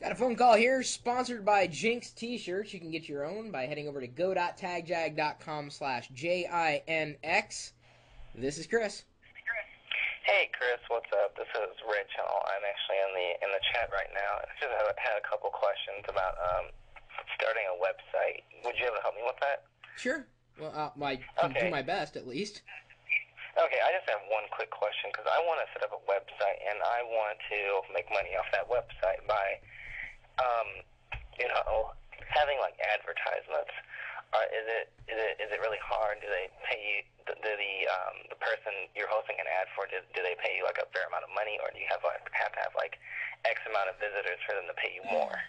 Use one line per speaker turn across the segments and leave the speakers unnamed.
Got a phone call here, sponsored by Jinx T-shirts. You can get your own by heading over to go.tagjag.com/JINX. This is Chris.
Hey Chris, what's up? This is Rich. I'm actually in the chat right now. I just had a couple questions about starting a website. Would you be able to help me with that?
Sure. Well, I can do my best at least.
Okay, I just have one quick question because I want to set up a website and I want to make money off that website by, having like advertisements. Is it really hard? Do they pay you? The person you're hosting an ad for? Do they pay you like a fair amount of money, or do you have to have like X amount of visitors for them to pay you more?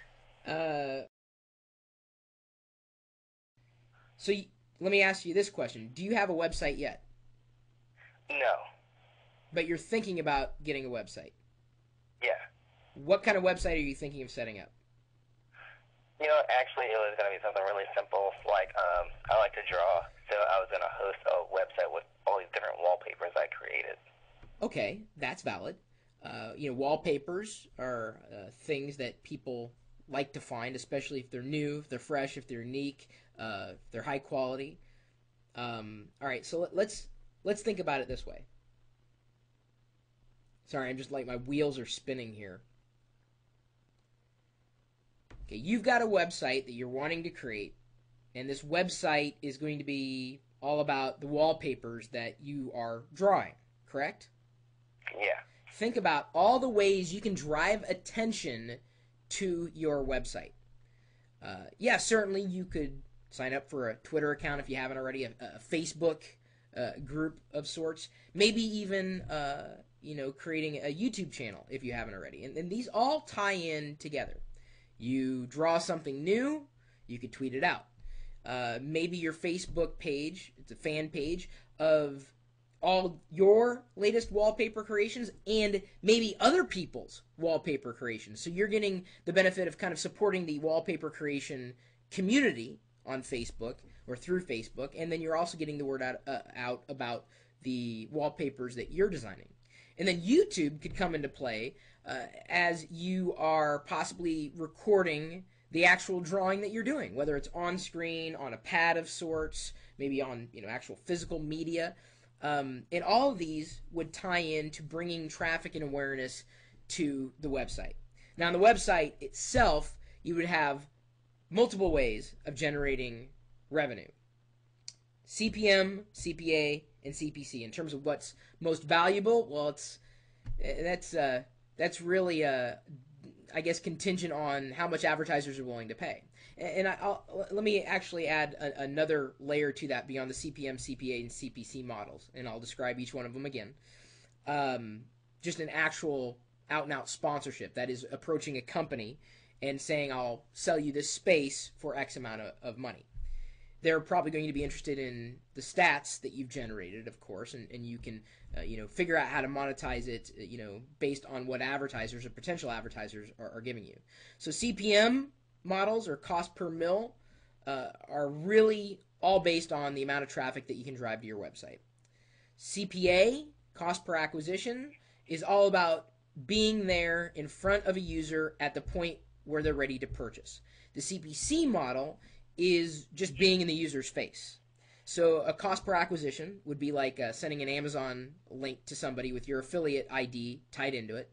Let me ask you this question: do you have a website yet?
No.
But you're thinking about getting a website.
Yeah.
What kind of website are you thinking of setting up?
Actually, it was going to be something really simple. Like, I like to draw, so I was going to host a website with all these different wallpapers I created.
Okay, that's valid. Wallpapers are things that people like to find, especially if they're new, if they're fresh, if they're unique, if they're high quality. All right, so let's think about it this way. Sorry, I'm just like my wheels are spinning here. Okay, you've got a website that you're wanting to create, and this website is going to be all about the wallpapers that you are drawing, correct?
Yeah.
Think about all the ways you can drive attention to your website. Certainly you could sign up for a Twitter account if you haven't already, a Facebook group of sorts, maybe even creating a YouTube channel if you haven't already. And these all tie in together. You draw something new, you could tweet it out. Maybe your Facebook page, it's a fan page of all your latest wallpaper creations and maybe other people's wallpaper creations. So you're getting the benefit of kind of supporting the wallpaper creation community on Facebook or through Facebook, and then you're also getting the word out about the wallpapers that you're designing. And then YouTube could come into play as you are possibly recording the actual drawing that you're doing, whether it's on screen, on a pad of sorts, maybe on actual physical media. And all of these would tie in to bringing traffic and awareness to the website. Now, on the website itself, you would have multiple ways of generating revenue. CPM, CPA, and CPC. In terms of what's most valuable, well, that's really I guess contingent on how much advertisers are willing to pay. And let me actually add another layer to that beyond the CPM, CPA, and CPC models, and I'll describe each one of them again. Just an actual out-and-out sponsorship, that is approaching a company and saying, I'll sell you this space for X amount of money. They're probably going to be interested in the stats that you've generated, of course, and you can figure out how to monetize it based on what advertisers or potential advertisers are giving you. So CPM models, or cost per mil, are really all based on the amount of traffic that you can drive to your website. CPA, cost per acquisition, is all about being there in front of a user at the point where they're ready to purchase. The CPC model is just being in the user's face. So a cost per acquisition would be like sending an Amazon link to somebody with your affiliate ID tied into it.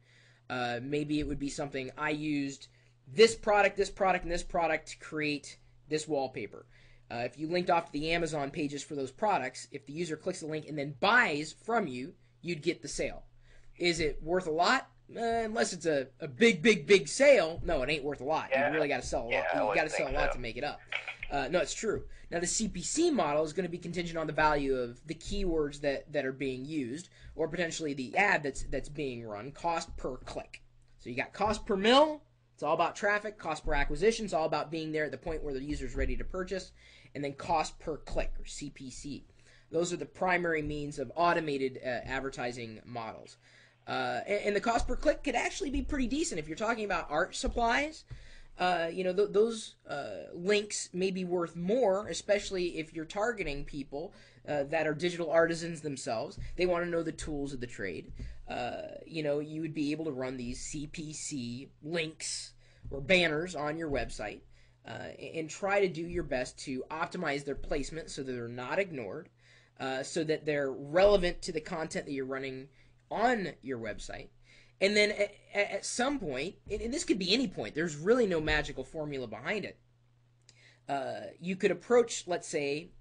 Maybe it would be something, I used this product, and this product to create this wallpaper. If you linked off to the Amazon pages for those products, if the user clicks the link and then buys from you, you'd get the sale. Is it worth a lot? Unless it's a big sale, no, it ain't worth a lot.
Yeah.
You really got to sell a lot. You got to sell a lot to make it up. No, it's true. Now, the CPC model is going to be contingent on the value of the keywords that are being used, or potentially the ad that's being run, cost per click. So you got cost per mil, it's all about traffic. Cost per acquisition is all about being there at the point where the user's ready to purchase. And then cost per click, or CPC. Those are the primary means of automated advertising models. And the cost per click could actually be pretty decent if you're talking about art supplies. Those links may be worth more, especially if you're targeting people that are digital artisans themselves. They want to know the tools of the trade. You would be able to run these CPC links or banners on your website, and try to do your best to optimize their placement so that they're not ignored, so that they're relevant to the content that you're running on your website. And then at some point, and this could be any point, there's really no magical formula behind it. You could approach, let's say,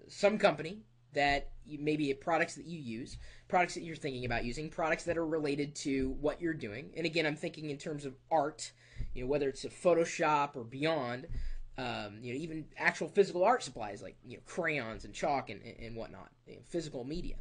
some company that maybe products that you use, products that you're thinking about using, products that are related to what you're doing. And again, I'm thinking in terms of art, whether it's a Photoshop or beyond, even actual physical art supplies like crayons and chalk and whatnot, physical media.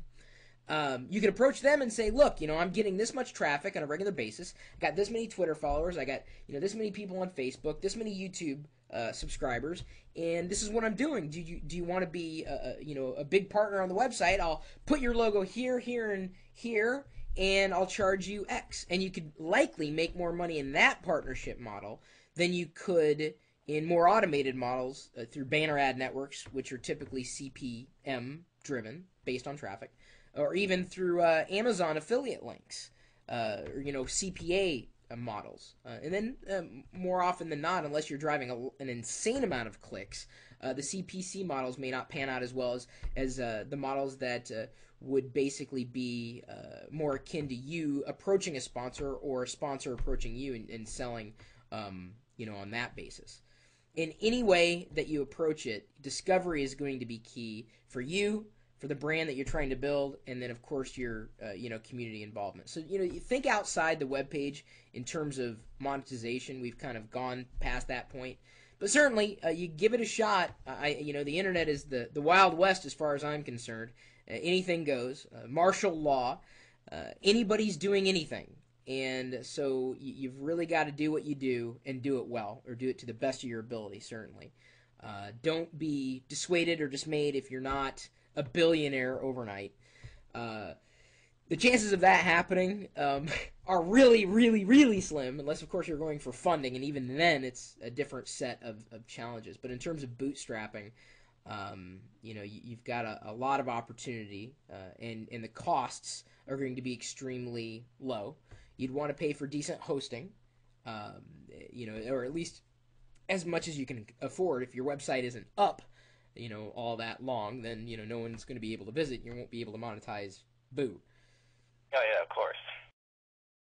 You could approach them and say, look, I'm getting this much traffic on a regular basis. I got this many Twitter followers. I got, this many people on Facebook, this many YouTube subscribers, and this is what I'm doing. Do you want to be, a big partner on the website? I'll put your logo here, here, and here, and I'll charge you X. And you could likely make more money in that partnership model than you could in more automated models through banner ad networks, which are typically CPM driven based on traffic, or even through Amazon affiliate links, or CPA models. And then more often than not, unless you're driving an insane amount of clicks, the CPC models may not pan out as well as the models that would basically be more akin to you approaching a sponsor or a sponsor approaching you and selling on that basis. In any way that you approach it, discovery is going to be key for you, for the brand that you're trying to build, and then of course your community involvement. So you think outside the web page in terms of monetization. We've kind of gone past that point, but certainly you give it a shot. The internet is the Wild West as far as I'm concerned. Anything goes. Martial law. Anybody's doing anything, and so you've really got to do what you do and do it well, or do it to the best of your ability. Certainly, don't be dissuaded or dismayed if you're not a billionaire overnight. The chances of that happening are really, really, really slim, unless, of course, you're going for funding, and even then it's a different set of challenges. But in terms of bootstrapping, you've got a lot of opportunity, and the costs are going to be extremely low. You'd want to pay for decent hosting, or at least as much as you can afford. If your website isn't up all that long, then no one's going to be able to visit. You won't be able to monetize. Boo.
Oh yeah, of course.